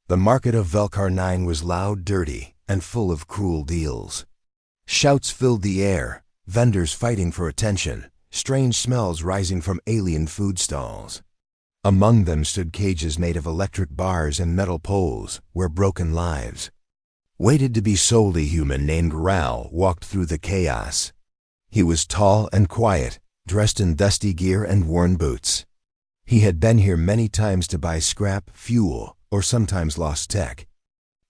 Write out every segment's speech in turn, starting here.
The market of Velkar 9 was loud, dirty, and full of cruel deals. Shouts filled the air, vendors fighting for attention, strange smells rising from alien food stalls. Among them stood cages made of electric bars and metal poles, where broken lives waited to be sold. A human named Ral walked through the chaos. He was tall and quiet, dressed in dusty gear and worn boots. He had been here many times to buy scrap, fuel, or sometimes lost tech.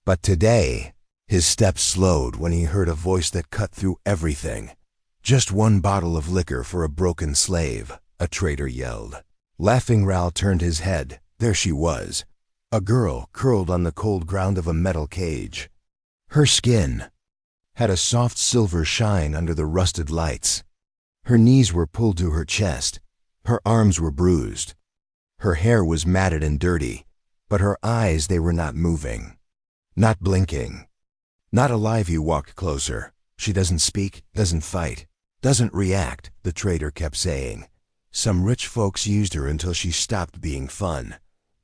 But today, his steps slowed when he heard a voice that cut through everything. "Just one bottle of liquor for a broken slave," a trader yelled. Laughing, Ral turned his head. There she was, a girl curled on the cold ground of a metal cage. Her skin had a soft silver shine under the rusted lights. Her knees were pulled to her chest. Her arms were bruised. Her hair was matted and dirty, but her eyes, they were not moving, not blinking, not alive. He walked closer. "She doesn't speak, doesn't fight, doesn't react," the trader kept saying. "Some rich folks used her until she stopped being fun.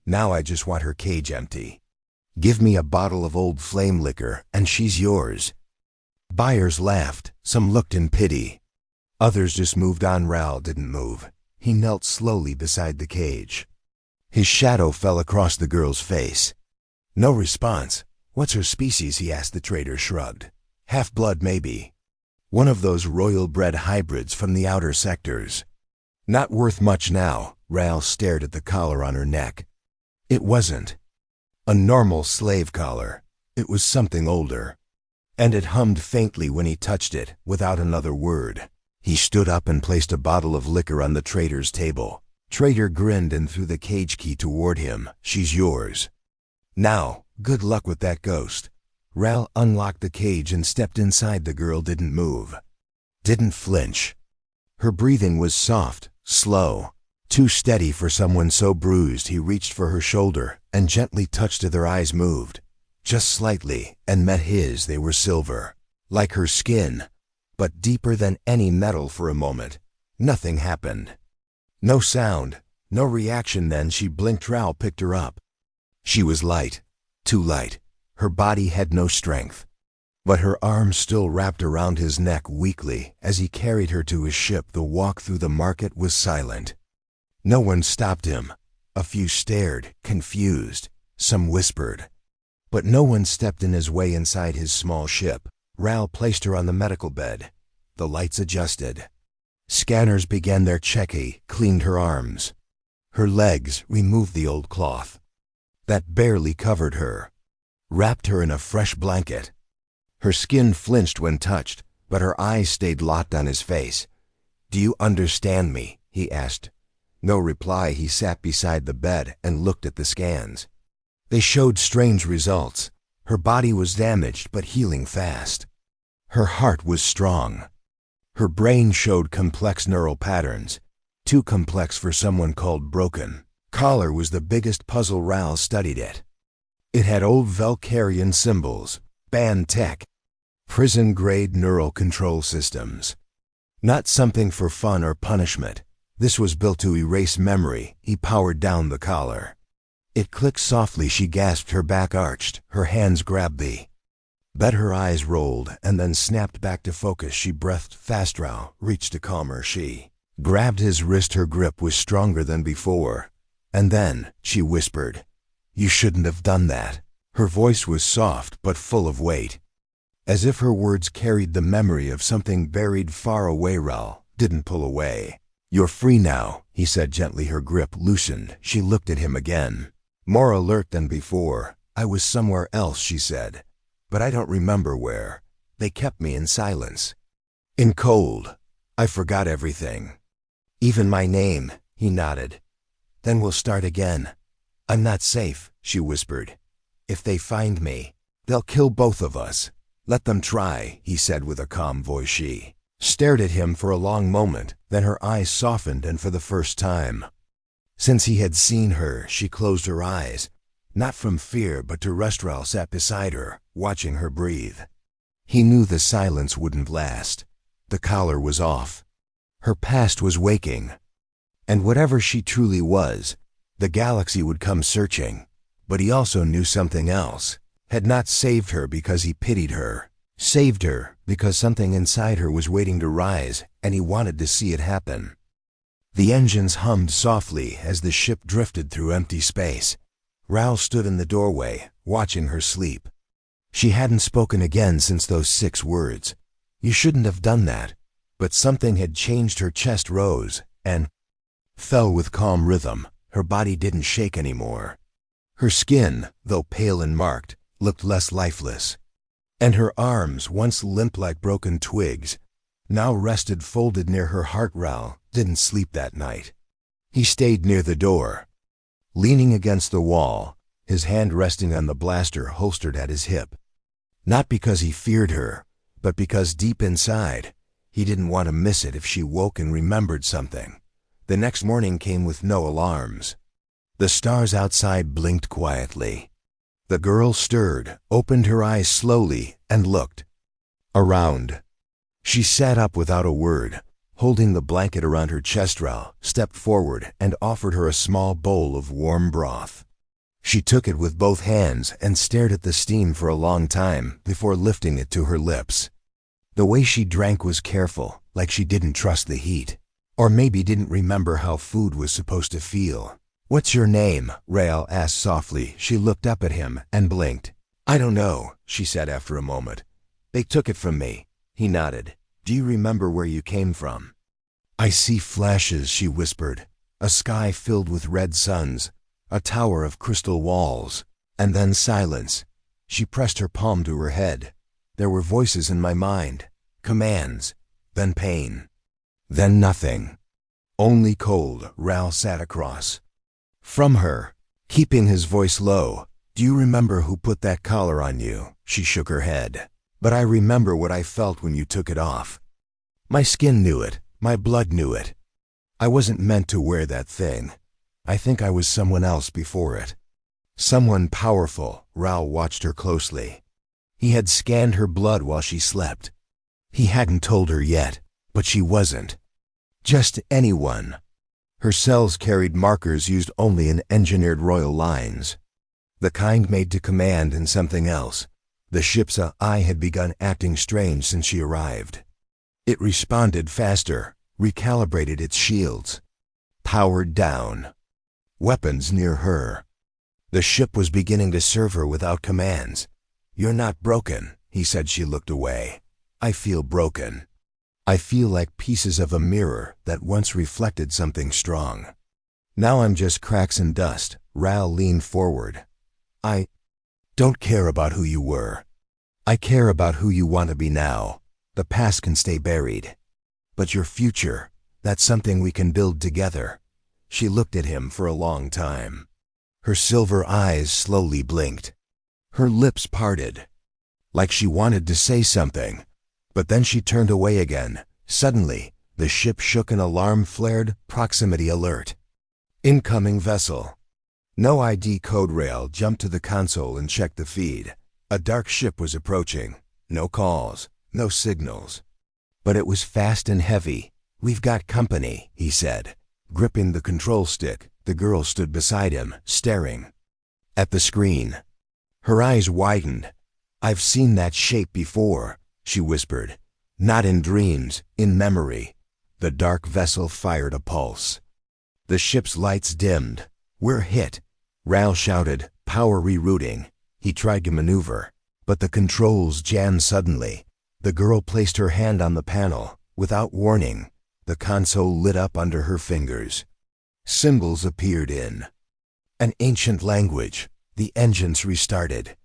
Now I just want her cage empty. Give me a bottle of old flame liquor and she's yours." Buyers laughed. Some looked in pity. Others just moved on. Ral didn't move. He knelt slowly beside the cage. His shadow fell across the girl's face. No response. "What's her species?" he asked. The trader shrugged. "Half-blood, maybe. One of those royal-bred hybrids from the outer sectors. Not worth much now." Ral stared at the collar on her neck. It wasn't a normal slave collar. It was something older. And it hummed faintly when he touched it, without another word. He stood up and placed a bottle of liquor on the trader's table. Trader grinned and threw the cage key toward him. "She's yours. Now, good luck with that ghost." Ral unlocked the cage and stepped inside. The girl didn't move, didn't flinch. Her breathing was soft, slow, too steady for someone so bruised. He reached for her shoulder and gently touched it. Her eyes moved, just slightly, and met his. They were silver, like her skin, but deeper than any metal. For a moment, nothing happened. No sound, no reaction. Then she blinked. Ral picked her up. She was light, too light. Her body had no strength, but her arms still wrapped around his neck weakly as he carried her to his ship. The walk through the market was silent. No one stopped him. A few stared, confused. Some whispered. But no one stepped in his way inside his small ship. Ral placed her on the medical bed. The lights adjusted. Scanners began their check. He cleaned her arms, her legs, removed the old cloth that barely covered her, wrapped her in a fresh blanket. Her skin flinched when touched, but her eyes stayed locked on his face. "Do you understand me?" he asked. No reply. He sat beside the bed and looked at the scans. They showed strange results. Her body was damaged but healing fast. Her heart was strong. Her brain showed complex neural patterns, too complex for someone called broken. Collar was the biggest puzzle. Ral studied it. It had old Velkarian symbols, banned tech, prison-grade neural control systems. Not something for fun or punishment. This was built to erase memory. He powered down the collar. It clicked softly. She gasped. Her back arched. Her hands grabbed the bed. Her eyes rolled and then snapped back to focus. She breathed fast. Ral reached to calm her. She grabbed his wrist. Her grip was stronger than before. And then she whispered, "You shouldn't have done that." Her voice was soft but full of weight, as if her words carried the memory of something buried far away. Ral didn't pull away. "You're free now," he said gently. Her grip loosened. She looked at him again, more alert than before. "I was somewhere else," she said, "but I don't remember where. They kept me in silence, in cold. I forgot everything, even my name." He nodded. "Then we'll start again." "I'm not safe," she whispered. "If they find me, they'll kill both of us." "Let them try," he said with a calm voice. She stared at him for a long moment, then her eyes softened, and for the first time since he had seen her, she closed her eyes, not from fear but to rest. Ral sat beside her, watching her breathe. He knew the silence wouldn't last. The collar was off. Her past was waking. And whatever she truly was, the galaxy would come searching. But he also knew something else. Had not saved her because he pitied her. Saved her because something inside her was waiting to rise, and he wanted to see it happen. The engines hummed softly as the ship drifted through empty space. Raoul stood in the doorway, watching her sleep. She hadn't spoken again since those 6 words. You shouldn't have done that. But something had changed. Her chest rose and fell with calm rhythm. Her body didn't shake anymore. Her skin, though pale and marked, looked less lifeless. And her arms, once limp like broken twigs, now rested folded near her heart. Raoul didn't sleep that night. He stayed near the door, leaning against the wall, his hand resting on the blaster holstered at his hip. Not because he feared her, but because deep inside, he didn't want to miss it if she woke and remembered something. The next morning came with no alarms. The stars outside blinked quietly. The girl stirred, opened her eyes slowly, and looked around. She sat up without a word, holding the blanket around her chest. Raoul stepped forward and offered her a small bowl of warm broth. She took it with both hands and stared at the steam for a long time before lifting it to her lips. The way she drank was careful, like she didn't trust the heat. Or maybe didn't remember how food was supposed to feel. "What's your name?" Raoul asked softly. She looked up at him and blinked. "I don't know," she said after a moment. "They took it from me." He nodded. "Do you remember where you came from?" "I see flashes," she whispered. "A sky filled with red suns, a tower of crystal walls, and then silence." She pressed her palm to her head. "There were voices in my mind, commands, then pain, then nothing. Only cold." Raoul sat across from her, keeping his voice low. "Do you remember who put that collar on you?" She shook her head. "But I remember what I felt when you took it off. My skin knew it, my blood knew it. I wasn't meant to wear that thing. I think I was someone else before it. Someone powerful." Raoul watched her closely. He had scanned her blood while she slept. He hadn't told her yet, but she wasn't just anyone. Her cells carried markers used only in engineered royal lines, the kind made to command and something else. The ship's eye had begun acting strange since she arrived. It responded faster, recalibrated its shields, powered down, weapons near her. The ship was beginning to serve her without commands. "You're not broken," he said. She looked away. "I feel broken. I feel like pieces of a mirror that once reflected something strong. Now I'm just cracks and dust." Raoul leaned forward. "I don't care about who you were. I care about who you want to be now. The past can stay buried. But your future, that's something we can build together." She looked at him for a long time. Her silver eyes slowly blinked. Her lips parted, like she wanted to say something. But then she turned away again. Suddenly, the ship shook. An alarm flared. Proximity alert. Incoming vessel. No ID code. Raoul jumped to the console and checked the feed. A dark ship was approaching. No calls, no signals. But it was fast and heavy. "We've got company," he said. Gripping the control stick, the girl stood beside him, staring at the screen. Her eyes widened. "I've seen that shape before," she whispered. "Not in dreams, in memory." The dark vessel fired a pulse. The ship's lights dimmed. "We're hit," Raoul shouted, power rerouting. He tried to maneuver, but the controls jammed suddenly. The girl placed her hand on the panel. Without warning, the console lit up under her fingers. Symbols appeared in an ancient language. The engines restarted.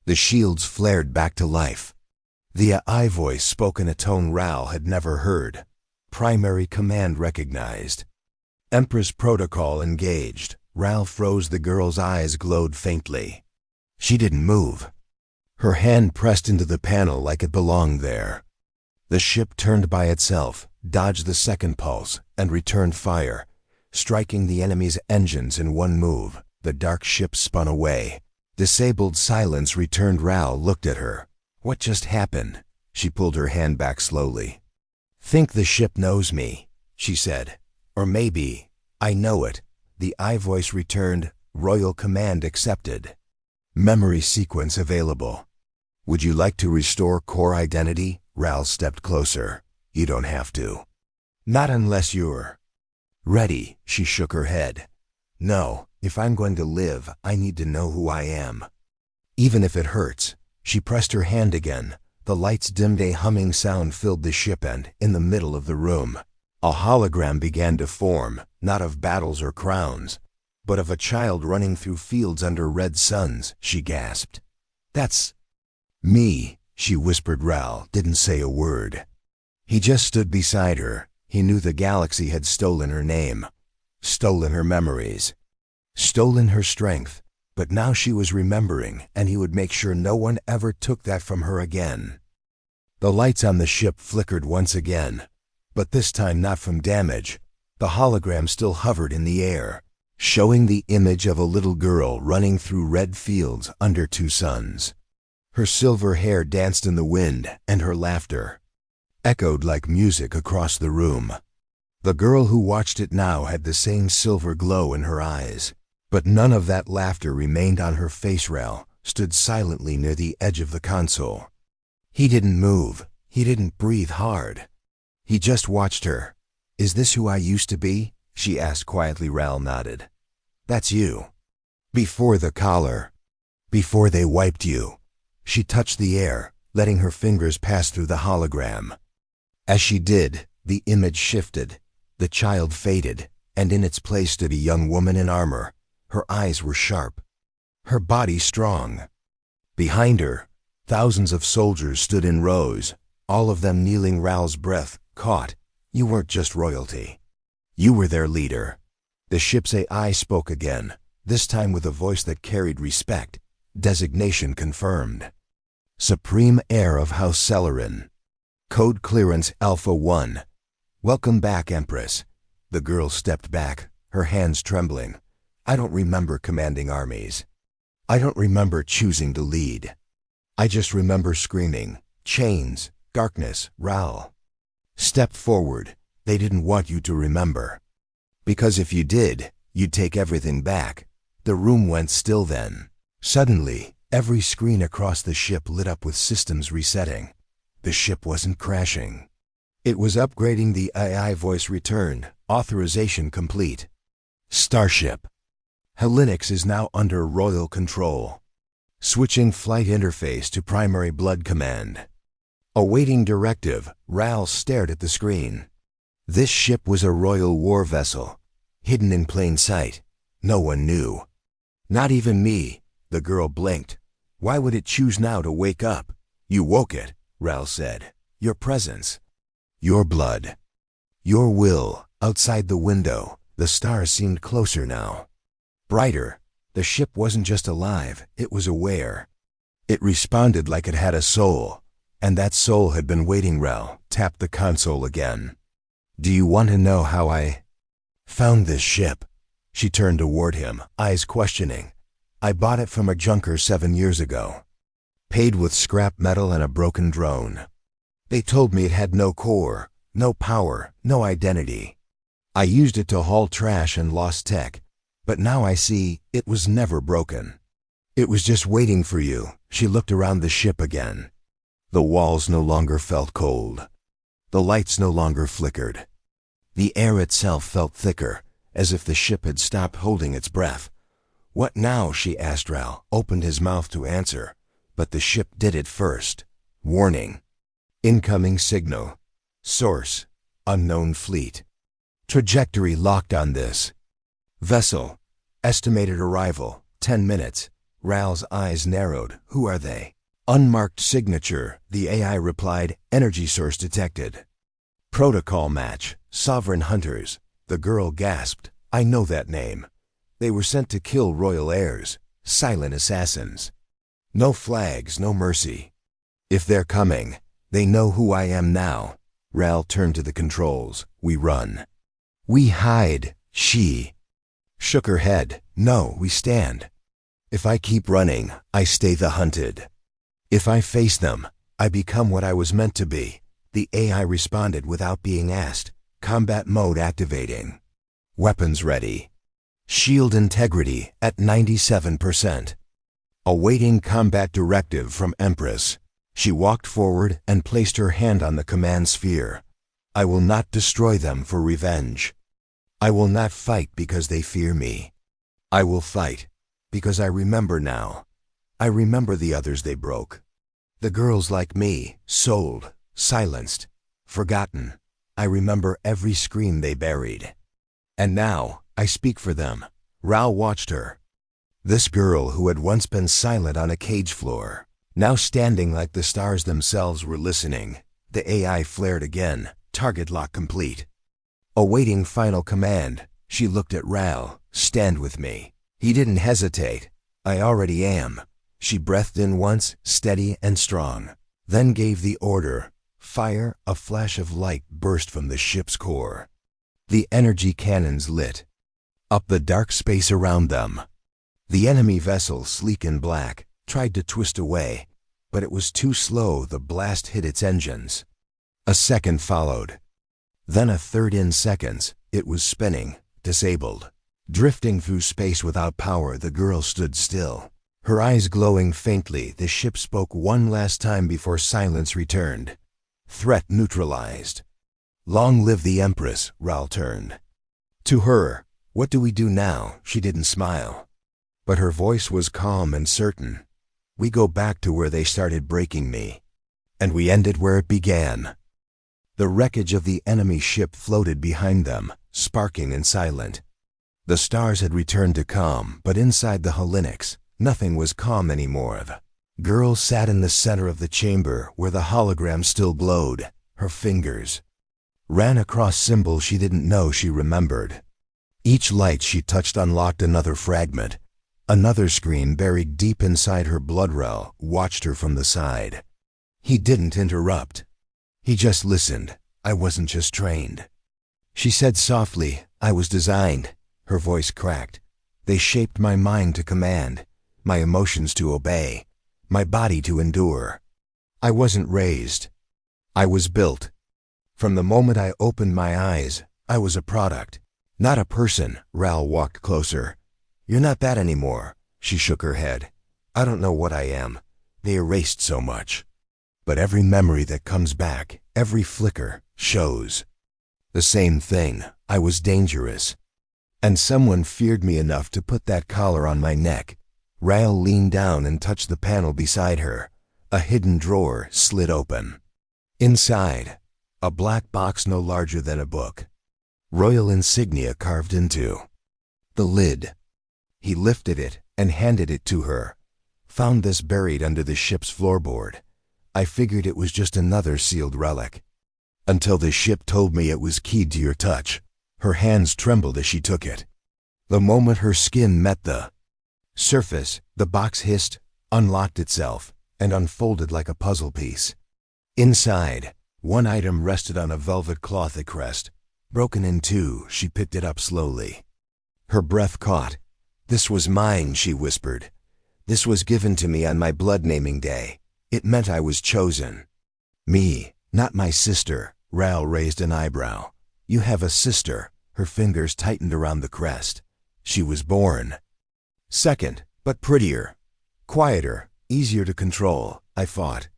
The shields flared back to life. The AI voice spoke in a tone Raoul had never heard. Primary command recognized. Empress protocol engaged. Raoul froze. The girl's eyes glowed faintly. She didn't move. Her hand pressed into the panel like it belonged there. The ship turned by itself, dodged the second pulse, and returned fire, striking the enemy's engines in one move. The dark ship spun away. Disabled silence returned. Raoul looked at her. "What just happened?" She pulled her hand back slowly. "Think the ship knows me," she said. "Or maybe I know it." The I voice returned. Royal command accepted. Memory sequence available. Would you like to restore core identity? Ral stepped closer. You don't have to. Not unless you're ready, she shook her head. No, if I'm going to live, I need to know who I am. Even if it hurts. She pressed her hand again. The lights dimmed, a humming sound filled the ship, and, in the middle of the room, a hologram began to form, not of battles or crowns, but of a child running through fields under red suns. She gasped. That's me, she whispered. Ral didn't say a word. He just stood beside her. He knew the galaxy had stolen her name, stolen her memories, stolen her strength. But now she was remembering, and he would make sure no one ever took that from her again. The lights on the ship flickered once again, but this time not from damage. The hologram still hovered in the air, showing the image of a little girl running through red fields under two suns. Her silver hair danced in the wind, and her laughter echoed like music across the room. The girl who watched it now had the same silver glow in her eyes. But none of that laughter remained on her face. Ral stood silently near the edge of the console. He didn't move. He didn't breathe hard. He just watched her. Is this who I used to be? She asked quietly. Ral nodded. That's you. Before the collar. Before they wiped you. She touched the air, letting her fingers pass through the hologram. As she did, the image shifted. The child faded, and in its place stood a young woman in armor. Her eyes were sharp, her body strong. Behind her, thousands of soldiers stood in rows, all of them kneeling. Ral's breath caught. You weren't just royalty. You were their leader. The ship's AI spoke again, this time with a voice that carried respect. Designation confirmed. Supreme Heir of House Celerin. Code clearance Alpha 1. Welcome back, Empress. The girl stepped back, her hands trembling. I don't remember commanding armies. I don't remember choosing to lead. I just remember screaming, chains, darkness. Ral stepped forward. They didn't want you to remember. Because if you did, you'd take everything back. The room went still then. Suddenly, every screen across the ship lit up with systems resetting. The ship wasn't crashing. It was upgrading. The AI voice returned. Authorization complete. Starship Hellinix is now under royal control. Switching flight interface to primary blood command. Awaiting directive. Ral stared at the screen. This ship was a royal war vessel, hidden in plain sight. No one knew. Not even me. The girl blinked. Why would it choose now to wake up? You woke it, Ral said. Your presence. Your blood. Your will. Outside the window, the stars seemed closer now. Brighter. The ship wasn't just alive, it was aware. It responded like it had a soul. And that soul had been waiting. Ral tapped the console again. Do you want to know how I found this ship? She turned toward him, eyes questioning. I bought it from a junker 7 years ago. Paid with scrap metal and a broken drone. They told me it had no core, no power, no identity. I used it to haul trash and lost tech. But now I see, it was never broken. It was just waiting for you. She looked around the ship again. The walls no longer felt cold. The lights no longer flickered. The air itself felt thicker, as if the ship had stopped holding its breath. What now? She asked. Ral opened his mouth to answer, but the ship did it first. Warning. Incoming signal. Source. Unknown fleet. Trajectory locked on this vessel. Estimated arrival, 10 minutes. Ral's eyes narrowed. Who are they? Unmarked signature. The AI replied, energy source detected. Protocol match. Sovereign Hunters. The girl gasped. I know that name. They were sent to kill royal heirs. Silent assassins. No flags, no mercy. If they're coming, they know who I am now. Ral turned to the controls. We run. We hide. She shook her head. No, we stand. If I keep running, I stay the hunted. If I face them, I become what I was meant to be. The AI responded without being asked. Combat mode activating. Weapons ready. Shield integrity at 97%. Awaiting combat directive from Empress. She walked forward and placed her hand on the command sphere. I will not destroy them for revenge. I will not fight because they fear me. I will fight because I remember now. I remember the others they broke. The girls like me, sold, silenced, forgotten. I remember every scream they buried. And now, I speak for them. Raoul watched her. This girl who had once been silent on a cage floor, now standing like the stars themselves were listening. The AI flared again, target lock complete. Awaiting final command, she looked at Raoul. Stand with me. He didn't hesitate. I already am. She breathed in once, steady and strong, then gave the order. Fire. A flash of light burst from the ship's core. The energy cannons lit up the dark space around them. The enemy vessel, sleek and black, tried to twist away, but it was too slow. The blast hit its engines. A second followed. Then a third. In seconds, it was spinning, disabled. Drifting through space without power, the girl stood still. Her eyes glowing faintly, the ship spoke one last time before silence returned. Threat neutralized. Long live the Empress, Raoul turned. To her, what do we do now? She didn't smile, but her voice was calm and certain. We go back to where they started breaking me, and we end it where it began. The wreckage of the enemy ship floated behind them, sparking and silent. The stars had returned to calm, but inside the Hellenics, nothing was calm anymore. The girl sat in the center of the chamber where the hologram still glowed. Her fingers ran across symbols she didn't know she remembered. Each light she touched unlocked another fragment. Another screen buried deep inside her blood. Raoul watched her from the side. He didn't interrupt. He just listened. I wasn't just trained. She said softly, I was designed. Her voice cracked. They shaped my mind to command, my emotions to obey, my body to endure. I wasn't raised. I was built. From the moment I opened my eyes, I was a product, not a person. Raoul walked closer. You're not that anymore. She shook her head. I don't know what I am. They erased so much. But every memory that comes back, every flicker, shows the same thing. I was dangerous. And someone feared me enough to put that collar on my neck. Raoul leaned down and touched the panel beside her. A hidden drawer slid open. Inside, a black box no larger than a book. Royal insignia carved into the lid. He lifted it and handed it to her. Found this buried under the ship's floorboard. I figured it was just another sealed relic. Until the ship told me it was keyed to your touch. Her hands trembled as she took it. The moment her skin met the surface, the box hissed, unlocked itself, and unfolded like a puzzle piece. Inside, one item rested on a velvet cloth crest. Broken in two, she picked it up slowly. Her breath caught. This was mine, she whispered. This was given to me on my blood-naming day. It meant I was chosen. Me, not my sister. Raoul raised an eyebrow. You have a sister. Her fingers tightened around the crest. She was born. Second, but prettier. Quieter, easier to control. I fought.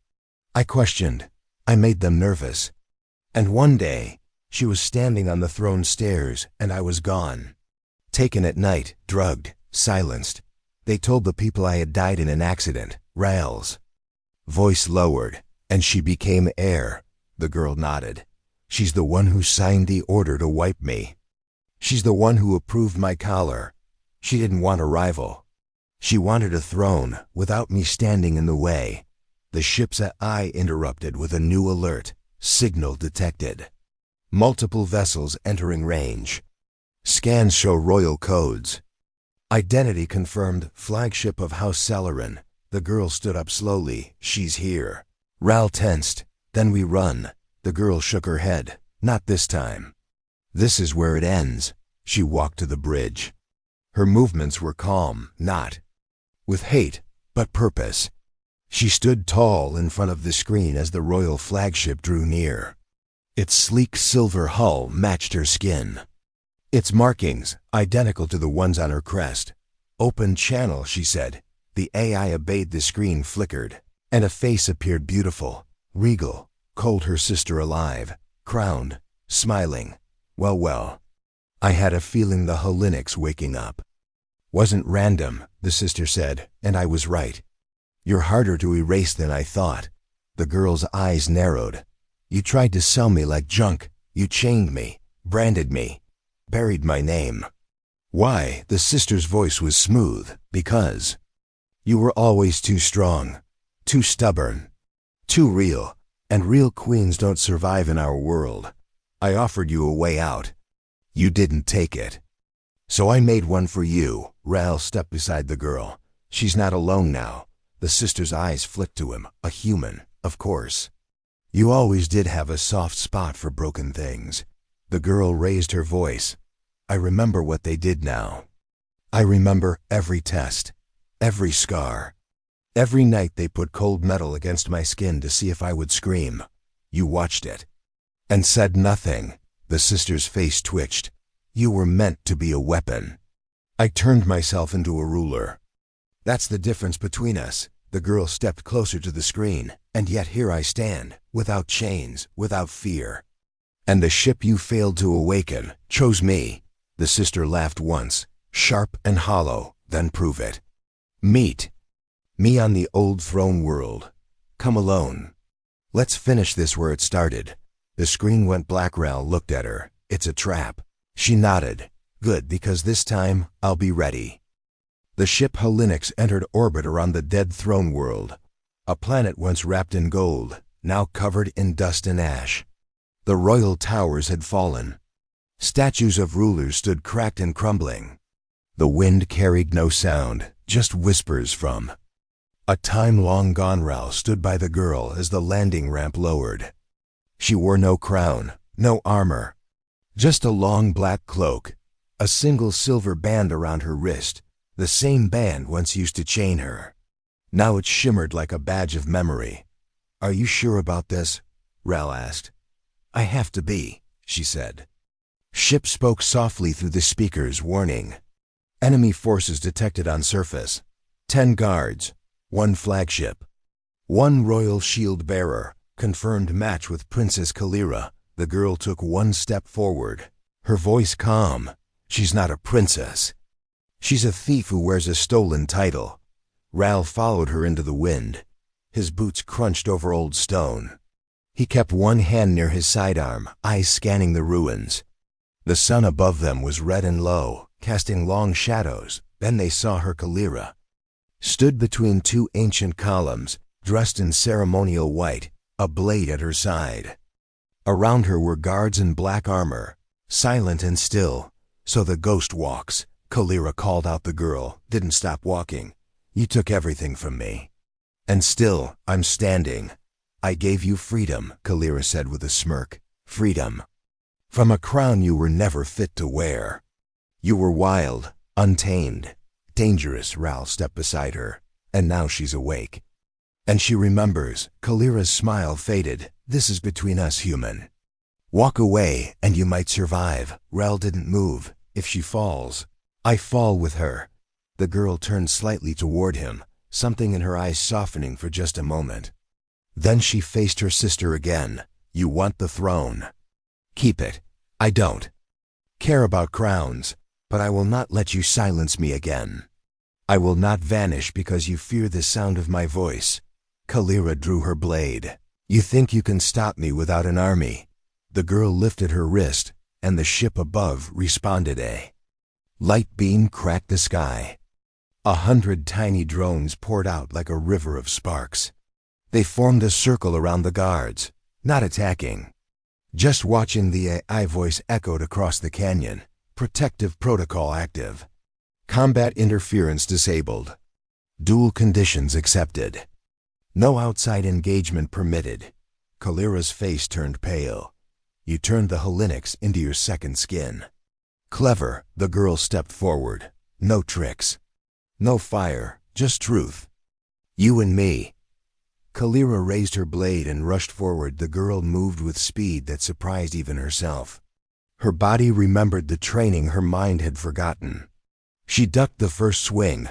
I questioned. I made them nervous. And one day, she was standing on the throne stairs, and I was gone. Taken at night, drugged, silenced. They told the people I had died in an accident. Raoul's voice lowered, and she became heir. The girl nodded. She's the one who signed the order to wipe me. She's the one who approved my collar. She didn't want a rival. She wanted a throne, without me standing in the way. The ship's eye interrupted with a new alert. Signal detected. Multiple vessels entering range. Scans show royal codes. Identity confirmed. Flagship of House Celerin. The girl stood up slowly. She's here. Raoul tensed. Then we run. The girl shook her head. Not this time. This is where it ends. She walked to the bridge. Her movements were calm, not with hate, but purpose. She stood tall in front of the screen as the royal flagship drew near. Its sleek silver hull matched her skin. Its markings, identical to the ones on her crest. Open channel, she said. The AI obeyed. The screen flickered, and a face appeared, beautiful, regal, cold, her sister alive, crowned, smiling. Well, I had a feeling the Hellenics waking up. Wasn't random, the sister said, and I was right. You're harder to erase than I thought. The girl's eyes narrowed. You tried to sell me like junk. You chained me, branded me, buried my name. Why? The sister's voice was smooth. Because you were always too strong, too stubborn, too real, and real queens don't survive in our world. I offered you a way out. You didn't take it. So I made one for you. Ral stepped beside the girl. She's not alone now. The sister's eyes flicked to him. A human, of course. You always did have a soft spot for broken things. The girl raised her voice. I remember what they did now. I remember every test, every scar. Every night they put cold metal against my skin to see if I would scream. You watched it. And said nothing. The sister's face twitched. You were meant to be a weapon. I turned myself into a ruler. That's the difference between us. The girl stepped closer to the screen, and yet here I stand, without chains, without fear. And the ship you failed to awaken chose me. The sister laughed once, sharp and hollow. Then prove it. Meet me on the old throne world. Come alone. Let's finish this where it started. The screen went black. Ral looked at her. It's a trap. She nodded. Good, because this time I'll be ready. The ship Hellenics entered orbit around the dead throne world, a planet once wrapped in gold, now covered in dust and ash. The royal towers had fallen. Statues of rulers stood cracked and crumbling. The wind carried no sound, just whispers from a time long gone. Ral stood by the girl as the landing ramp lowered. She wore no crown, no armor, just a long black cloak, a single silver band around her wrist, the same band once used to chain her. Now it shimmered like a badge of memory. Are you sure about this? Ral asked. I have to be, she said. Ship spoke softly through the speakers, warning. Enemy forces detected on surface. 10 guards, 1 flagship, 1 royal shield bearer, confirmed match with Princess Kalira. The girl took 1 step forward, her voice calm. She's not a princess. She's a thief who wears a stolen title. Ral followed her into the wind. His boots crunched over old stone. He kept 1 hand near his sidearm, eyes scanning the ruins. The sun above them was red and low, casting long shadows. Then they saw her. Kalira stood between 2 ancient columns, dressed in ceremonial white, a blade at her side. Around her were guards in black armor, silent and still. So the ghost walks. Kalira called out. The girl didn't stop walking. You took everything from me. And still, I'm standing. I gave you freedom, Kalira said with a smirk. Freedom. From a crown you were never fit to wear. You were wild, untamed, dangerous. Ral stepped beside her. And now she's awake. And she remembers. Kalira's smile faded. This is between us, human. Walk away, and you might survive. Ral didn't move. If she falls, I fall with her. The girl turned slightly toward him, something in her eyes softening for just a moment. Then she faced her sister again. You want the throne. Keep it. I don't care about crowns, but I will not let you silence me again. I will not vanish because you fear the sound of my voice. Kalira drew her blade. You think you can stop me without an army? The girl lifted her wrist, and the ship above responded. A light beam cracked the sky. 100 tiny drones poured out like a river of sparks. They formed a circle around the guards, not attacking, just watching. The AI voice echoed across the canyon. Protective protocol active. Combat interference disabled. Dual conditions accepted. No outside engagement permitted. Kalira's face turned pale. You turned the Hellenics into your second skin. Clever. The girl stepped forward. No tricks. No fire, just truth. You and me. Kalira raised her blade and rushed forward. The girl moved with speed that surprised even herself. Her body remembered the training her mind had forgotten. She ducked the first swing,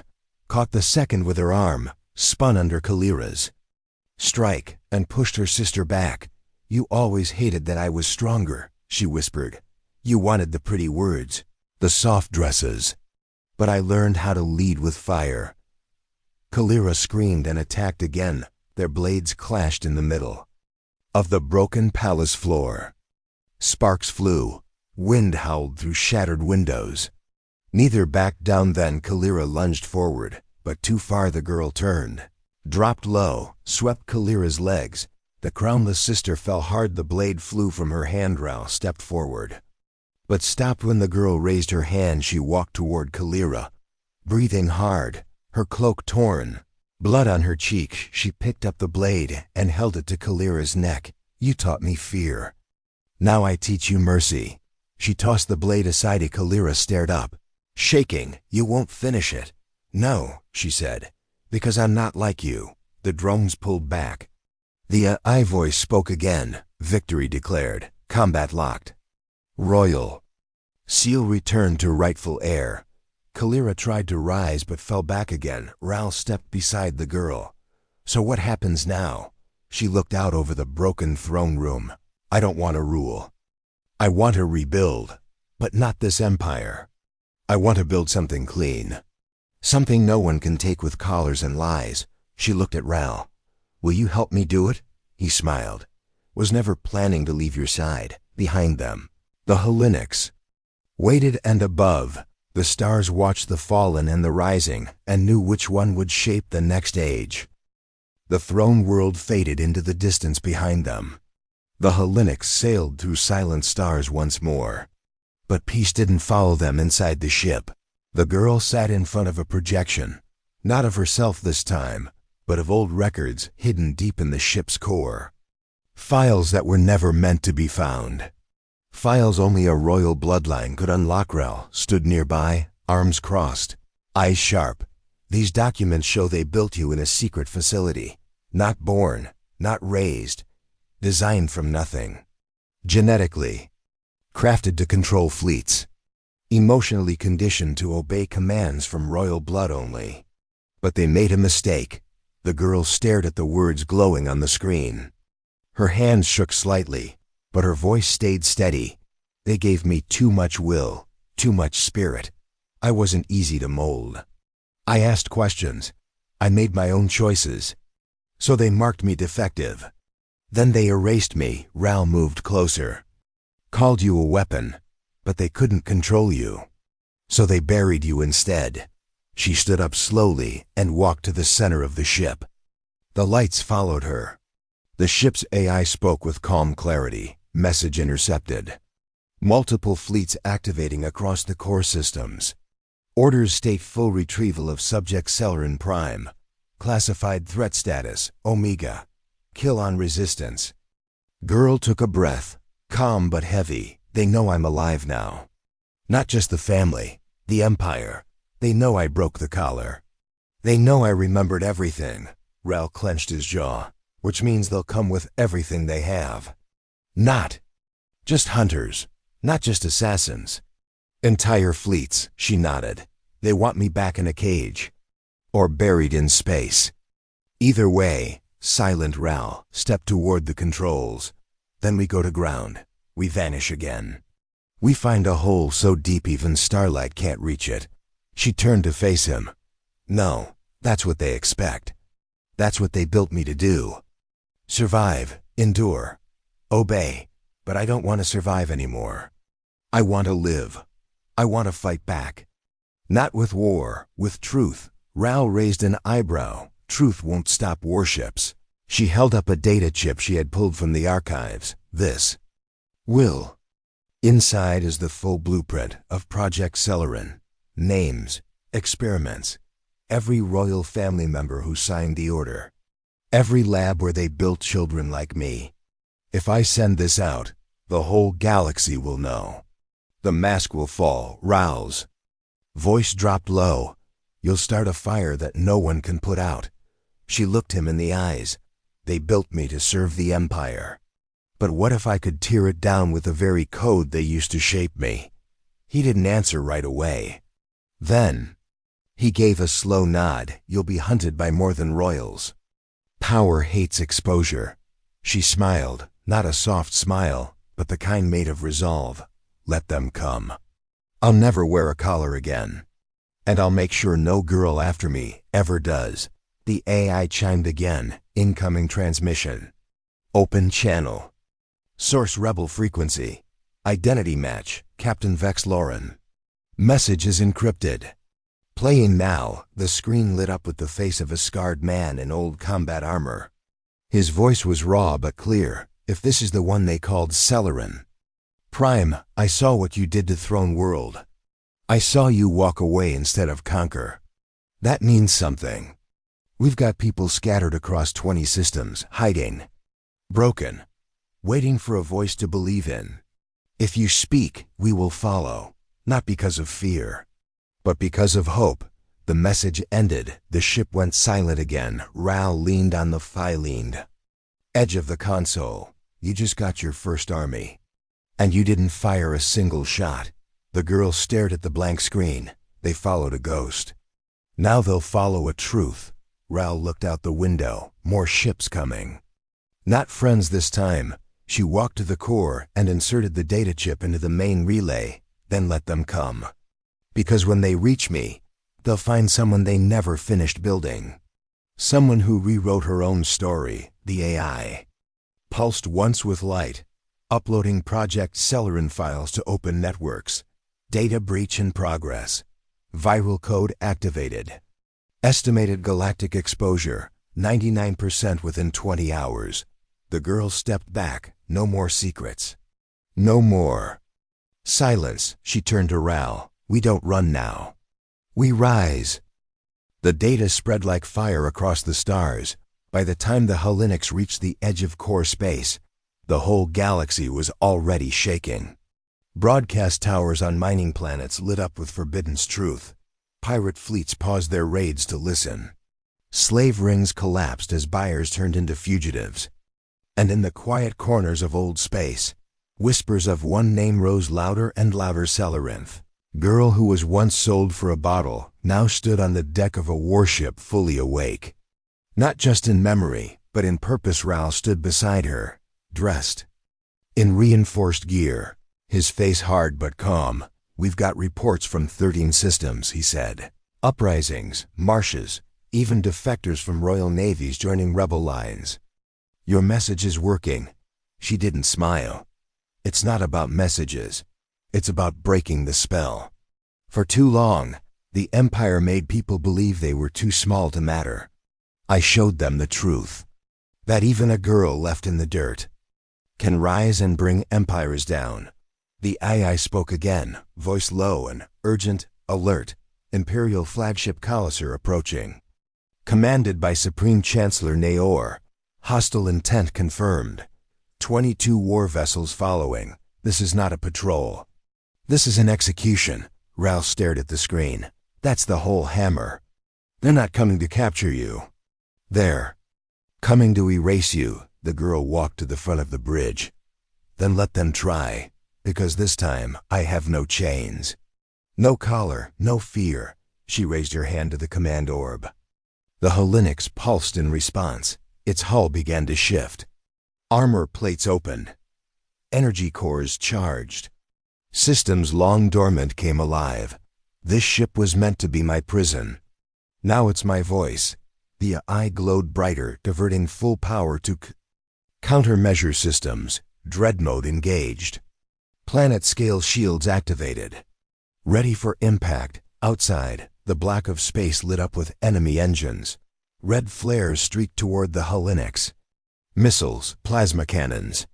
caught the second with her arm, spun under Kalira's strike, and pushed her sister back. "You always hated that I was stronger," she whispered. "You wanted the pretty words, the soft dresses. But I learned how to lead with fire." Kalira screamed and attacked again. Their blades clashed in the middle of the broken palace floor. Sparks flew. Wind howled through shattered windows. Neither backed down. Then Kalira lunged forward, but too far. The girl turned, dropped low, swept Kalira's legs. The crownless sister fell hard. The blade flew from her hand. Ral stepped forward, but stopped when the girl raised her hand. She walked toward Kalira, breathing hard, her cloak torn, blood on her cheek. She picked up the blade and held it to Kalira's neck. "You taught me fear. Now I teach you mercy." She tossed the blade aside. Kalira stared up, shaking. "You won't finish it." "No," she said, "because I'm not like you." The drones pulled back. The I voice spoke again. Victory declared. Combat locked. Royal seal returned to rightful heir. Kalira tried to rise but fell back again. Ral stepped beside the girl. "So what happens now?" She looked out over the broken throne room. "I don't want to rule. I want to rebuild, but not this empire. I want to build something clean. Something no one can take with collars and lies." She looked at Ral. "Will you help me do it?" He smiled. "Was never planning to leave your side." Behind them, the Hellenics waited, and above, the stars watched the fallen and the rising, and knew which one would shape the next age. The throne world faded into the distance behind them. The Hellenics sailed through silent stars once more. But peace didn't follow them inside the ship. The girl sat in front of a projection, not of herself this time, but of old records hidden deep in the ship's core. Files that were never meant to be found. Files only a royal bloodline could unlock. Ral stood nearby, arms crossed, eyes sharp. "These documents show they built you in a secret facility. Not born, not raised. Designed from nothing. Genetically crafted to control fleets. Emotionally conditioned to obey commands from royal blood only. But they made a mistake." The girl stared at the words glowing on the screen. Her hands shook slightly, but her voice stayed steady. "They gave me too much will, too much spirit. I wasn't easy to mold. I asked questions. I made my own choices. So they marked me defective. Then they erased me." Ral moved closer. "Called you a weapon, but they couldn't control you. So they buried you instead." She stood up slowly and walked to the center of the ship. The lights followed her. The ship's AI spoke with calm clarity. Message intercepted. Multiple fleets activating across the core systems. Orders state full retrieval of subject Celerin Prime. Classified threat status, Omega. Kill on resistance. Girl took a breath, calm but heavy. "They know I'm alive now. Not just the family, the empire. They know I broke the collar. They know I remembered everything." Ral clenched his jaw. "Which means they'll come with everything they have. Not just hunters, not just assassins. Entire fleets." She nodded. "They want me back in a cage. Or buried in space. Either way." Silent Ral stepped toward the controls. "Then we go to ground. We vanish again. We find a hole so deep even starlight can't reach it." She turned to face him. "No, that's what they expect. That's what they built me to do. Survive, endure, obey. But I don't want to survive anymore. I want to live. I want to fight back. Not with war, with truth." Ral raised an eyebrow. "Truth won't stop warships." She held up a data chip she had pulled from the archives. "This will." Inside is the full blueprint of Project Celerin. Names, experiments, every royal family member who signed the order. Every lab where they built children like me. If I send this out, the whole galaxy will know. The mask will fall. Ral's voice dropped low. "You'll start a fire that no one can put out." She looked him in the eyes. "They built me to serve the empire. But what if I could tear it down with the very code they used to shape me? He didn't answer right away. Then, he gave a slow nod. You'll be hunted by more than royals. Power hates exposure. She smiled, not a soft smile, but the kind made of resolve. Let them come. I'll never wear a collar again. And I'll make sure no girl after me ever does. The AI chimed again. Incoming transmission. Open channel. Source rebel frequency. Identity match. Captain Vex Lauren. Message is encrypted. Playing now, the screen lit up with the face of a scarred man in old combat armor. His voice was raw but clear. If this is the one they called Celerin. Prime, I saw what you did to Throne World. I saw you walk away instead of conquer. That means something. We've got people scattered across 20 systems, hiding. Broken. Waiting for a voice to believe in. If you speak, we will follow. Not because of fear, but because of hope. The message ended. The ship went silent again. Ral leaned on the leaned edge of the console. You just got your first army. And you didn't fire a single shot. The girl stared at the blank screen. They followed a ghost. Now they'll follow a truth. Ral looked out the window. More ships coming. Not friends this time. She walked to the core and inserted the data chip into the main relay. Then let them come. Because when they reach me, they'll find someone they never finished building. Someone who rewrote her own story, the AI. Pulsed once with light. Uploading Project Celerin files to open networks. Data breach in progress. Viral code activated. Estimated galactic exposure, 99% within 20 hours. The girl stepped back. No more secrets. No more. Silence. She turned to Ral. We don't run now. We rise. The data spread like fire across the stars. By the time the Hellenics reached the edge of core space, the whole galaxy was already shaking. Broadcast towers on mining planets lit up with forbidden truth. Pirate fleets paused their raids to listen. Slave rings collapsed as buyers turned into fugitives. And in the quiet corners of old space, whispers of one name rose louder and louder. Celerinth. Girl who was once sold for a bottle, now stood on the deck of a warship fully awake. Not just in memory, but in purpose. Ral stood beside her, dressed in reinforced gear, his face hard but calm. We've got reports from 13 systems, he said. Uprisings, marshes, even defectors from royal navies joining rebel lines. Your message is working. She didn't smile. It's not about messages. It's about breaking the spell. For too long, the Empire made people believe they were too small to matter. I showed them the truth. That even a girl left in the dirt can rise and bring empires down. The AI spoke again, voice low and urgent, alert. Imperial flagship Colosser approaching. Commanded by Supreme Chancellor Naor. Hostile intent confirmed. 22 war vessels following. This is not a patrol. This is an execution. Ral stared at the screen. That's the whole hammer. They're not coming to capture you. They're coming to erase you. The girl walked to the front of the bridge. Then let them try, because this time I have no chains. No collar, no fear. She raised her hand to the command orb. The Hellenics pulsed in response. Its hull began to shift. Armor plates opened. Energy cores charged. Systems long dormant came alive. This ship was meant to be my prison. Now it's my voice. The eye glowed brighter, diverting full power to countermeasure systems. Dread mode engaged. Planet-scale shields activated. Ready for impact. Outside, the black of space lit up with enemy engines. Red flares streaked toward the Hellenics. Missiles, plasma cannons.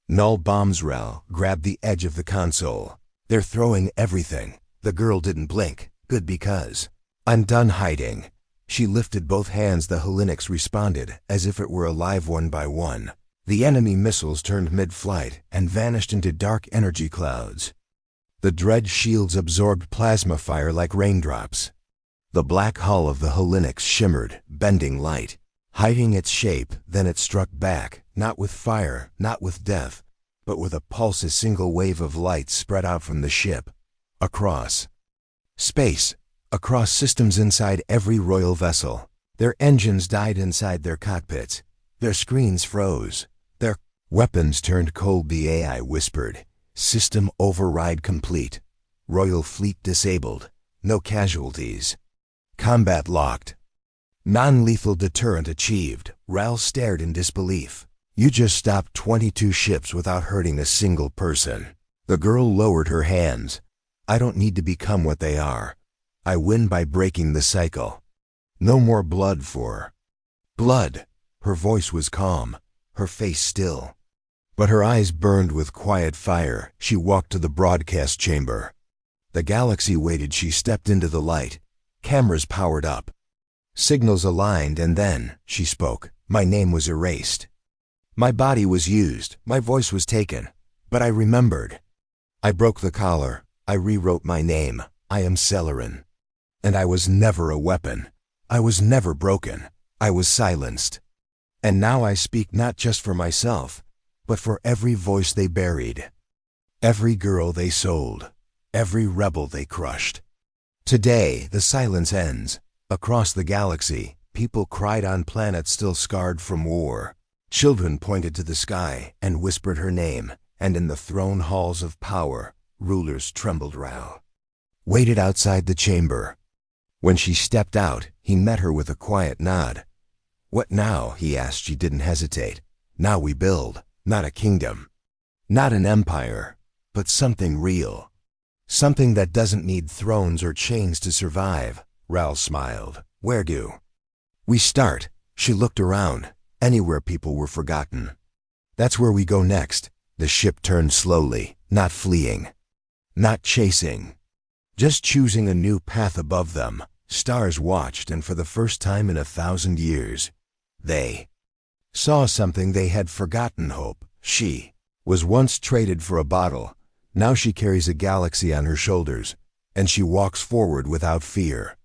Null bombs. Ral grabbed the edge of the console. They're throwing everything. The girl didn't blink. Good, because I'm done hiding. She lifted both hands. The Hellenics responded, as if it were alive one by one. The enemy missiles turned mid-flight and vanished into dark energy clouds. The dread shields absorbed plasma fire like raindrops. The black hull of the Hellenics shimmered, bending light. hiding its shape. Then it struck back, not with fire, not with death, but with a pulse. A single wave of light spread out from the ship, across space, across systems inside every royal vessel. Their engines died inside their cockpits. Their screens froze. Their weapons turned cold. The AI whispered, "System override complete. Royal fleet disabled. No casualties. Combat locked. Non-lethal deterrent achieved." Ral stared in disbelief. "You just stopped 22 ships without hurting a single person." The girl lowered her hands. "I don't need to become what they are. I win by breaking the cycle. No more blood for blood." Her voice was calm, her face still, but her eyes burned with quiet fire. She walked to the broadcast chamber. The galaxy waited. She stepped into the light. Cameras powered up. Signals aligned, and then she spoke. My name was erased. My body was used. My voice was taken. But I remembered. I broke the collar. I rewrote my name. I am Celerin. And I was never a weapon. I was never broken. I was silenced. And now I speak not just for myself, but for every voice they buried, every girl they sold, every rebel they crushed. Today, the silence ends. Across the galaxy, people cried on planets still scarred from war. Children pointed to the sky and whispered her name, and in the throne halls of power, rulers trembled. Ral waited outside the chamber. When she stepped out, he met her with a quiet nod. "What now?" he asked. She didn't hesitate. "Now we build, not a kingdom, not an empire, but something real. Something that doesn't need thrones or chains to survive." Ral smiled. "Where do we start?" She looked around. Anywhere people were forgotten. "That's where we go next." The ship turned slowly, not fleeing, not chasing, just choosing a new path above them. Stars watched, and for the first time in 1,000 years, they saw something they had forgotten: hope. She was once traded for a bottle. Now she carries a galaxy on her shoulders, and she walks forward without fear.